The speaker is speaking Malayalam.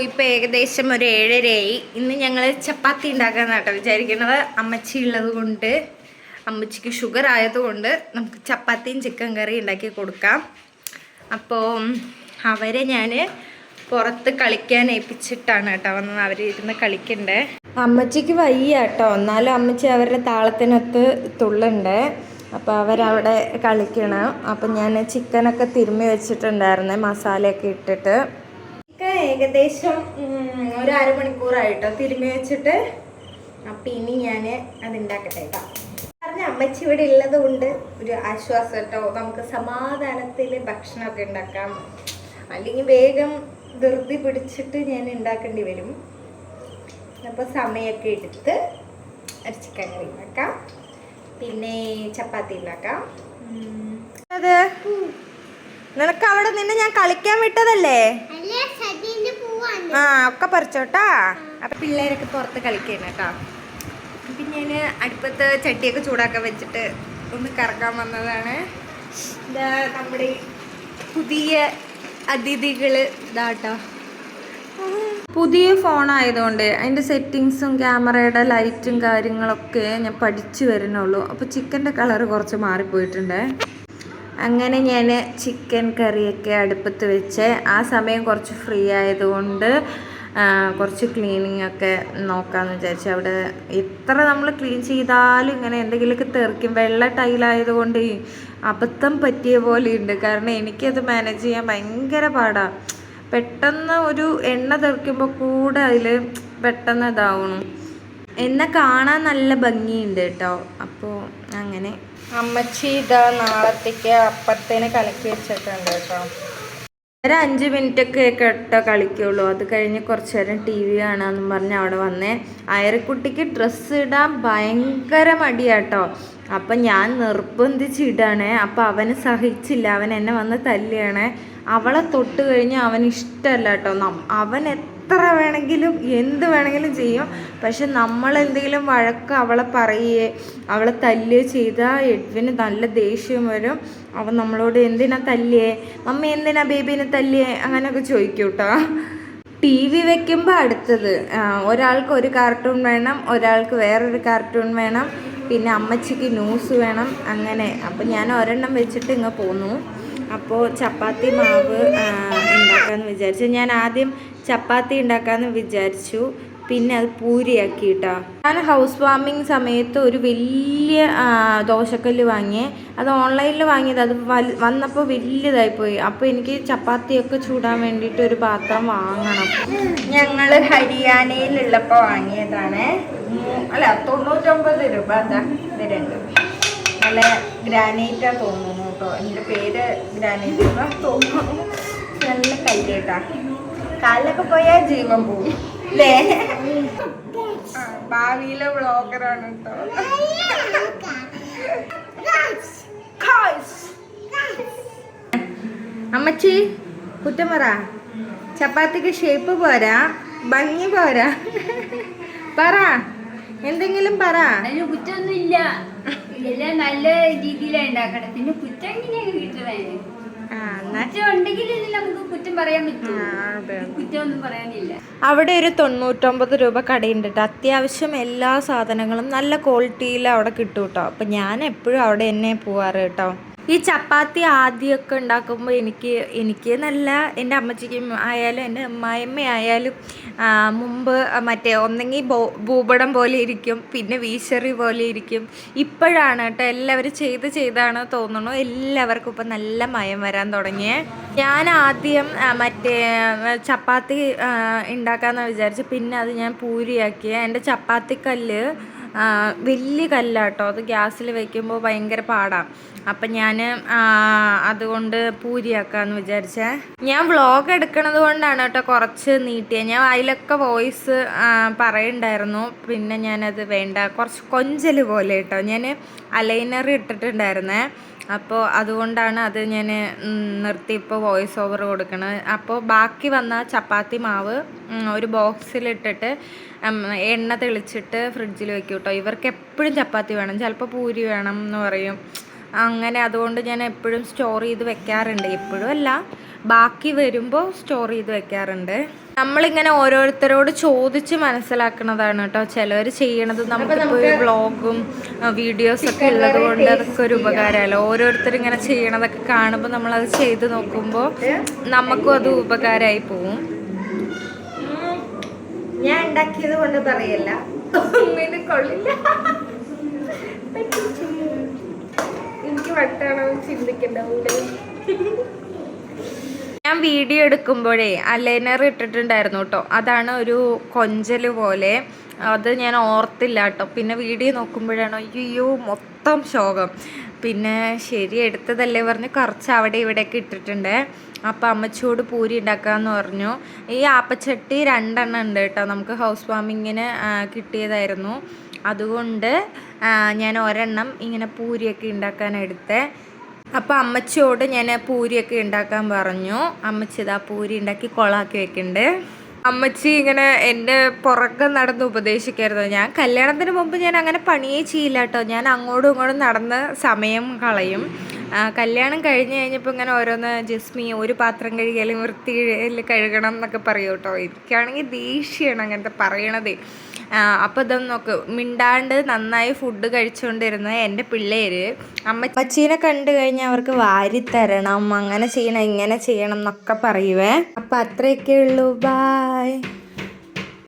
ഇപ്പോൾ ഏകദേശം ഒരു 7:30 ഇന്ന് ഞങ്ങൾ ചപ്പാത്തി ഉണ്ടാക്കാനാട്ടോ വിചാരിക്കുന്നത്. അമ്മച്ചി ഉള്ളത് കൊണ്ട്, അമ്മച്ചിക്ക് ഷുഗർ ആയതുകൊണ്ട് നമുക്ക് ചപ്പാത്തിയും ചിക്കൻ കറി ഉണ്ടാക്കി കൊടുക്കാം. അപ്പോൾ അവരെ ഞാൻ പുറത്ത് കളിക്കാൻ ഏൽപ്പിച്ചിട്ടാണ് കേട്ടോ വന്നത്. അവർ ഇരുന്ന് കളിക്കണ്ടേ. അമ്മച്ചിക്ക് വയ്യ കേട്ടോ, എന്നാലും അമ്മച്ചി അവരുടെ താളത്തിനൊത്ത് തുള്ളുണ്ട്. അപ്പോൾ അവരവിടെ കളിക്കണം. അപ്പം ഞാൻ ചിക്കനൊക്കെ തിരുമ്മി വെച്ചിട്ടുണ്ടായിരുന്നേ, മസാലയൊക്കെ ഇട്ടിട്ട്. ചിക്കൻ ഏകദേശം ഒരു അരമണിക്കൂറായിട്ടോ തിരുമ്മി വെച്ചിട്ട്. അപ്പം ഇനി ഞാൻ അതുണ്ടാക്കട്ടെ കേട്ടോ. കാരണം അമ്മച്ചി ഇവിടെ ഉള്ളത് കൊണ്ട് ഒരു ആശ്വാസം കേട്ടോ. നമുക്ക് സമാധാനത്തിൽ ഭക്ഷണമൊക്കെ ഉണ്ടാക്കാം. അല്ലെങ്കിൽ വേഗം ധൃതി പിടിച്ചിട്ട് ഞാൻ ഉണ്ടാക്കേണ്ടി വരും. അപ്പോൾ സമയമൊക്കെ എടുത്ത് ഒരു ചിക്കൻ കറി ഉണ്ടാക്കാം, പിന്നെ ചപ്പാത്തി ഉണ്ടാക്കാം. അത് നിനക്ക് അവിടെ നിന്ന് ഞാൻ കളിക്കാൻ വിട്ടതല്ലേ? ആ ഒക്കെ പറിച്ചോട്ടാ. അപ്പൊ പിള്ളേരൊക്കെ പുറത്ത് കളിക്കണം കേട്ടോ. പിന്നെ ഞാൻ അടുപ്പത്ത് ചട്ടിയൊക്കെ ചൂടാക്കാൻ വെച്ചിട്ട് ഒന്ന് കറക്കാൻ വന്നതാണ്. ഇതാ നമ്മുടെ പുതിയ അതിഥികള് ഇതാട്ടോ. പുതിയ ഫോണായതുകൊണ്ട് അതിൻ്റെ സെറ്റിങ്സും ക്യാമറയുടെ ലൈറ്റും കാര്യങ്ങളൊക്കെ ഞാൻ പഠിച്ചു വരുന്നുള്ളൂ. അപ്പോൾ ചിക്കൻ്റെ കളറ് കുറച്ച് മാറിപ്പോയിട്ടുണ്ട്. അങ്ങനെ ഞാൻ ചിക്കൻ കറിയൊക്കെ അടുപ്പത്ത് വെച്ച് ആ സമയം കുറച്ച് ഫ്രീ ആയതുകൊണ്ട് കുറച്ച് ക്ലീനിങ് ഒക്കെ നോക്കാമെന്ന് വിചാരിച്ചു. അവിടെ എത്ര നമ്മൾ ക്ലീൻ ചെയ്താലും ഇങ്ങനെ എന്തെങ്കിലുമൊക്കെ തെറിക്കും. വെള്ള ടൈലായതുകൊണ്ട് അബദ്ധം പറ്റിയ പോലെ ഉണ്ട്. കാരണം എനിക്കത് മാനേജ് ചെയ്യാൻ ഭയങ്കര പാടാണ്. പെട്ടെന്ന് ഒരു എണ്ണ തെറിക്കുമ്പോൾ കൂടെ അതിൽ പെട്ടെന്ന് ഇതാവണം. എന്നെ കാണാൻ നല്ല ഭംഗിയുണ്ട് കേട്ടോ. അപ്പോൾ അങ്ങനെ അമ്മച്ചി ഇതാ നാളത്തേക്ക് അപ്പത്തേനെ കലക്കി വെച്ചിട്ടുണ്ട് കേട്ടോ. ഒരു 5 മിനിറ്റൊക്കെ കേട്ടോ കളിക്കുള്ളൂ. അത് കഴിഞ്ഞ് കുറച്ച് നേരം ടി വി കാണാമെന്നും പറഞ്ഞ് അവിടെ വന്നേ. അയരക്കുട്ടിക്ക് ഡ്രസ്സ് ഇടാൻ ഭയങ്കര മടിയാട്ടോ. അപ്പം ഞാൻ നിർബന്ധിച്ചിടാണേ. അപ്പം അവന് സഹിച്ചില്ല, അവൻ എന്നെ വന്ന് തല്ലിയാണേ. അവളെ തൊട്ട് കഴിഞ്ഞാൽ അവന് ഇഷ്ടമല്ല കേട്ടോ. അവൻ എത്ര വേണമെങ്കിലും എന്ത് വേണമെങ്കിലും ചെയ്യും. പക്ഷെ നമ്മളെന്തെങ്കിലും വഴക്ക് അവളെ പറയുകയോ അവളെ തല്ലുകയോ ചെയ്താൽ എഡ്വിന് നല്ല ദേഷ്യം വരും. അവൻ നമ്മളോട് എന്തിനാ തല്ലിയേ, മമ്മി എന്തിനാ ബേബീനെ തല്ലിയേ, അങ്ങനെയൊക്കെ ചോദിക്കും കേട്ടോ. ടി വി വെക്കുമ്പോൾ അടുത്തത് ഒരാൾക്ക് ഒരു കാർട്ടൂൺ വേണം, ഒരാൾക്ക് വേറൊരു കാർട്ടൂൺ വേണം, പിന്നെ അമ്മച്ചിക്ക് ന്യൂസ് വേണം, അങ്ങനെ. അപ്പം ഞാൻ ഒരെണ്ണം വെച്ചിട്ട് ഇങ്ങ് പോന്നു. അപ്പോൾ ചപ്പാത്തി മാവ് ഉണ്ടാക്കാമെന്ന് വിചാരിച്ചു. ഞാൻ ആദ്യം ചപ്പാത്തി ഉണ്ടാക്കാമെന്ന് വിചാരിച്ചു, പിന്നെ അത് പൂരിയാക്കി കേട്ടോ. ഞാൻ ഹൗസ് വാമിങ് സമയത്ത് ഒരു വലിയ ദോശക്കല്ല് വാങ്ങിയേ. അത് ഓൺലൈനിൽ വാങ്ങിയത്. അത് വന്നപ്പോൾ വലിയതായിപ്പോയി. അപ്പോൾ എനിക്ക് ചപ്പാത്തിയൊക്കെ ചൂടാൻ വേണ്ടിയിട്ട് ഒരു പാത്രം വാങ്ങണം. ഞങ്ങൾ ഹരിയാനയിലുള്ളപ്പോൾ വാങ്ങിയതാണ്. അല്ല 99 രൂപ. അതാ ഇത് നല്ല ഗ്രാനൈറ്റാ തോന്നുന്നു കേട്ടോ. എൻ്റെ പേര് ഗ്രാനൈറ്റ് തോന്നുന്നു. നല്ല കല്ലേട്ടാ. കാലിലൊക്കെ പോയാൽ ജീവൻ പോവും അല്ലേ? ഭാവിയിലെ വ്ളോഗറാണ് കേട്ടോ. അമ്മച്ചി കുറ്റം പറ. ചപ്പാത്തിക്ക് ഷേപ്പ് പോരാ, ഭംഗി പോരാ. പറ, എന്തെങ്കിലും പറ. അതിന് കുറ്റമൊന്നും ഇല്ല. എല്ലാം നല്ല രീതിയിലാണ് ഉണ്ടാക്കണം. പിന്നെ കുറ്റം എങ്ങനെയാണ് കിട്ടണേ? കുറ്റം ഉണ്ടെങ്കിൽ നമുക്ക് കുറ്റം പറയാൻ പറ്റും. കുറ്റമൊന്നും പറയാനില്ല. അവിടെ ഒരു 99 രൂപ കടയുണ്ട് കേട്ടോ. അത്യാവശ്യം എല്ലാ സാധനങ്ങളും നല്ല ക്വാളിറ്റിയിൽ അവിടെ കിട്ടും കേട്ടോ. അപ്പം ഞാൻ എപ്പോഴും അവിടെ തന്നെ പോവാറ് കേട്ടോ. ഈ ചപ്പാത്തി ആദ്യമൊക്കെ ഉണ്ടാക്കുമ്പോൾ എനിക്ക് നല്ല, എൻ്റെ അമ്മച്ചിക്കും ആയാലും എൻ്റെ അമ്മായിയമ്മ ആയാലും മുമ്പ് മറ്റേ ഒന്നെങ്കിൽ ഭൂപടം പോലെ ഇരിക്കും, പിന്നെ വീശറി പോലെ ഇരിക്കും. ഇപ്പോഴാണ് കേട്ടോ എല്ലാവരും ചെയ്താണ് തോന്നുന്നു. എല്ലാവർക്കും ഇപ്പം നല്ല മയം വരാൻ തുടങ്ങിയേ. ഞാൻ ആദ്യം മറ്റേ ചപ്പാത്തി ഉണ്ടാക്കാമെന്ന് വിചാരിച്ചു. പിന്നെ അത് ഞാൻ പൂരിയാക്കിയ. എൻ്റെ ചപ്പാത്തിക്കല്ല് വലിയ കല്ലാട്ടോ. അത് ഗ്യാസിൽ വയ്ക്കുമ്പോൾ ഭയങ്കര പാടാണ്. അപ്പം ഞാൻ അതുകൊണ്ട് പൂരിയാക്കാമെന്ന് വിചാരിച്ചേ. ഞാൻ വ്ളോഗ് എടുക്കണത് കൊണ്ടാണ് കേട്ടോ കുറച്ച് നീട്ടിയത്. ഞാൻ അതിലൊക്കെ വോയിസ് പറയുന്നുണ്ടായിരുന്നു. പിന്നെ ഞാനത് വേണ്ട, കുറച്ച് കൊഞ്ചൽ പോലെ കേട്ടോ. ഞാൻ അലൈനർ ഇട്ടിട്ടുണ്ടായിരുന്നേ. അപ്പോൾ അതുകൊണ്ടാണ് അത് ഞാൻ നിർത്തി ഇപ്പോൾ വോയിസ് ഓവർ കൊടുക്കണത്. അപ്പോൾ ബാക്കി വന്ന ചപ്പാത്തി മാവ് ഒരു ബോക്സിലിട്ടിട്ട് എണ്ണ തെളിച്ചിട്ട് ഫ്രിഡ്ജിൽ വെക്കും കേട്ടോ. ഇവർക്ക് എപ്പോഴും ചപ്പാത്തി വേണം, ചിലപ്പോൾ പൂരി വേണം എന്ന് പറയും. അങ്ങനെ അതുകൊണ്ട് ഞാൻ എപ്പോഴും സ്റ്റോർ ചെയ്ത് വെക്കാറുണ്ട്. എപ്പോഴും അല്ല, ബാക്കി വരുമ്പോൾ സ്റ്റോർ ചെയ്ത് വെക്കാറുണ്ട്. നമ്മളിങ്ങനെ ഓരോരുത്തരോട് ചോദിച്ച് മനസ്സിലാക്കുന്നതാണ് കേട്ടോ ചിലവർ ചെയ്യണത്. നമുക്കിപ്പോൾ വ്ളോഗും വീഡിയോസൊക്കെ ഉള്ളത് കൊണ്ട് അതൊക്കെ ഒരു ഉപകാരമല്ലോ. ഓരോരുത്തരിങ്ങനെ ചെയ്യണതൊക്കെ കാണുമ്പോൾ നമ്മളത് ചെയ്ത് നോക്കുമ്പോൾ നമുക്കും അത് ഉപകാരമായി പോവും. ഞാൻ ഉണ്ടാക്കിയത് കൊണ്ട് പറയല്ല, ഒന്നിനും കൊള്ളില്ല. എനിക്ക് വട്ടാണോ ചിന്തിക്കണ്ടാവൂലേ. ഞാൻ വീഡിയോ എടുക്കുമ്പോഴേ അലൈനർ ഇട്ടിട്ടുണ്ടായിരുന്നു കേട്ടോ. അതാണ് ഒരു കൊഞ്ചൽ പോലെ. അത് ഞാൻ ഓർത്തില്ല കേട്ടോ. പിന്നെ വീഡിയോ നോക്കുമ്പോഴാണ് അയ്യോ മൊത്തം ശോകം. പിന്നെ ശരി എടുത്തതല്ലേ പറഞ്ഞ് കുറച്ച് അവിടെ ഇവിടെയൊക്കെ ഇട്ടിട്ടുണ്ട്. അപ്പം അമ്മച്ചിയോട് പൂരി ഉണ്ടാക്കാമെന്ന് പറഞ്ഞു. ഈ ആപ്പച്ചട്ടി 2 എണ്ണം ഉണ്ട് കേട്ടോ. നമുക്ക് ഹൗസ് വാമിങ്ങിന് കിട്ടിയതായിരുന്നു. അതുകൊണ്ട് ഞാൻ ഒരെണ്ണം ഇങ്ങനെ പൂരിയൊക്കെ ഉണ്ടാക്കാൻ എടുത്തേ. അപ്പോൾ അമ്മച്ചിയോട് ഞാൻ പൂരിയൊക്കെ ഉണ്ടാക്കാൻ പറഞ്ഞു. അമ്മച്ചി ഇതാ പൂരി ഉണ്ടാക്കി കൊളാക്കി വെക്കുന്നുണ്ട്. അമ്മച്ചി ഇങ്ങനെ എൻ്റെ പുറകെ നടന്ന് ഉപദേശിക്കായിരുന്നു. ഞാൻ കല്യാണത്തിന് മുമ്പ് ഞാൻ അങ്ങനെ പണിയേ ചെയ്യില്ല കേട്ടോ. ഞാൻ അങ്ങോട്ടും ഇങ്ങോട്ടും നടന്ന് സമയം കളയും. കല്യാണം കഴിഞ്ഞ് കഴിഞ്ഞപ്പോൾ ഇങ്ങനെ ഓരോന്ന് ജസ്മി ഒരു പാത്രം കഴുകിയാലും വൃത്തിയിൽ കഴുകണം എന്നൊക്കെ പറയും കേട്ടോ. എനിക്കാണെങ്കിൽ ദേഷ്യമാണ് അങ്ങനത്തെ പറയണതേ. അപ്പോൾ ഇതൊന്ന് നോക്ക്, മിണ്ടാണ്ട് നന്നായി ഫുഡ് കഴിച്ചുകൊണ്ടിരുന്ന എൻ്റെ പിള്ളേർ അമ്മച്ചീനെ കണ്ടു കഴിഞ്ഞാൽ അവർക്ക് വാരിത്തരണം, അങ്ങനെ ചെയ്യണം ഇങ്ങനെ ചെയ്യണം എന്നൊക്കെ പറയുവേ. അപ്പം അത്രയൊക്കെ ഉള്ളൂ. ബായ്.